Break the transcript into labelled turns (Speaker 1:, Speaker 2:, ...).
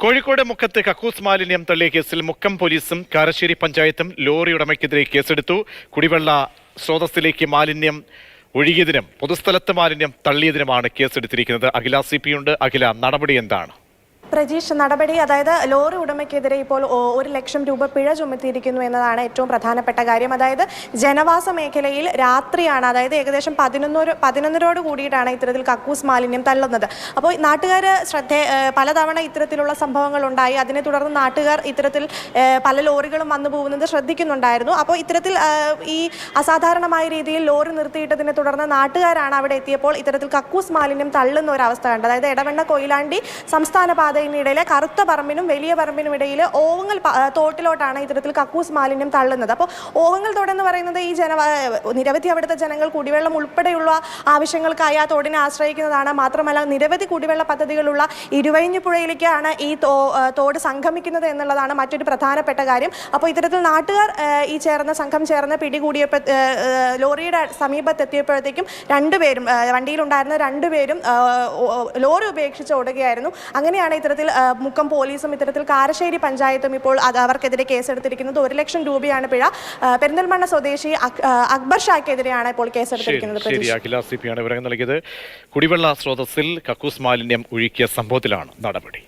Speaker 1: കോഴിക്കോട് മുക്കത്ത് കക്കൂസ് മാലിന്യം തള്ളിയ കേസിൽ മുക്കം പോലീസും കാരശ്ശേരി പഞ്ചായത്തും ലോറി ഉടമയ്ക്കെതിരെ കേസെടുത്തു. കുടിവെള്ള സ്രോതസ്സിലേക്ക് മാലിന്യം ഒഴുകിയതിനും പൊതുസ്ഥലത്ത് മാലിന്യം തള്ളിയതിനുമാണ് കേസെടുത്തിരിക്കുന്നത്. അഖില CP ഉണ്ട്. അഖില, നടപടി എന്താണ്?
Speaker 2: പ്രജീഷ്, നടപടി അതായത് ലോറി ഉടമയ്ക്കെതിരെ ഇപ്പോൾ 1 ലക്ഷം രൂപ പിഴ ചുമത്തിയിരിക്കുന്നു എന്നതാണ് ഏറ്റവും പ്രധാനപ്പെട്ട കാര്യം. അതായത് ജനവാസ മേഖലയിൽ രാത്രിയാണ്, അതായത് ഏകദേശം 11 കൂടിയിട്ടാണ് ഇത്തരത്തിൽ കക്കൂസ് മാലിന്യം തള്ളുന്നത്. അപ്പോൾ നാട്ടുകാർ പലതവണ ഇത്തരത്തിലുള്ള സംഭവങ്ങൾ ഉണ്ടായി. അതിനെ തുടർന്ന് നാട്ടുകാർ ഇത്തരത്തിൽ പല ലോറികളും വന്നു പോകുന്നത് ശ്രദ്ധിക്കുന്നുണ്ടായിരുന്നു. അപ്പോൾ ഇത്തരത്തിൽ ഈ അസാധാരണമായ രീതിയിൽ ലോറി നിർത്തിയിട്ടതിനെ തുടർന്ന് നാട്ടുകാരാണ് അവിടെ എത്തിയപ്പോൾ ഇത്തരത്തിൽ കക്കൂസ് മാലിന്യം തള്ളുന്ന ഒരു അവസ്ഥ കണ്ടത്. അതായത് എടവണ്ണ കൊയിലാണ്ടി സംസ്ഥാന പാതയിനിടയിലെ കറുത്ത പറമ്പിനും വലിയ പറമ്പിനും ഇടയിൽ ഓവങ്ങൽ തോട്ടിലോട്ടാണ് ഇത്തരത്തിൽ കക്കൂസ് മാലിന്യം തള്ളുന്നത്. അപ്പോൾ ഓവങ്ങൽ തോടെന്ന് പറയുന്നത് ഈ നിരവധി അവിടുത്തെ ജനങ്ങൾ കുടിവെള്ളം ഉൾപ്പെടെയുള്ള ആവശ്യങ്ങൾക്കായി ആ തോടിനെ ആശ്രയിക്കുന്നതാണ്. മാത്രമല്ല നിരവധി കുടിവെള്ള പദ്ധതികളുള്ള ഇരുവഴിഞ്ഞിപ്പുഴയിലേക്കാണ് ഈ തോട് സംഗമിക്കുന്നത് എന്നുള്ളതാണ് മറ്റൊരു പ്രധാനപ്പെട്ട കാര്യം. അപ്പോൾ ഇത്തരത്തിൽ നാട്ടുകാർ ഈ സംഘം ചേർന്ന് പിടികൂടിയപ്പോൾ ലോറിയുടെ സമീപത്തെത്തിയപ്പോഴത്തേക്കും രണ്ടുപേരും വണ്ടിയിലുണ്ടായിരുന്ന രണ്ടുപേരും ലോറി ഉപേക്ഷിച്ച് ഓടുകയായിരുന്നു. അങ്ങനെയാണ് ഇത്തരത്തിൽ മുക്കം പോലീസും ഇത്തരത്തിൽ കാരശ്ശേരി പഞ്ചായത്തും ഇപ്പോൾ അവർക്കെതിരെ കേസെടുത്തിരിക്കുന്നത്. 1 ലക്ഷം രൂപയാണ് പിഴ. പെരിന്തൽമണ്ണ സ്വദേശി അക്ബർ ഷാക്കെതിരെയാണ് ഇപ്പോൾ കേസെടുത്തിരിക്കുന്നത്.
Speaker 1: അഖില CP ആണ് വിവരങ്ങൾ നൽകിയത്. കുടിവെള്ള സ്രോതസ്സിൽ കക്കൂസ് മാലിന്യം ഒഴുക്കിയ സംഭവത്തിലാണ് നടപടി.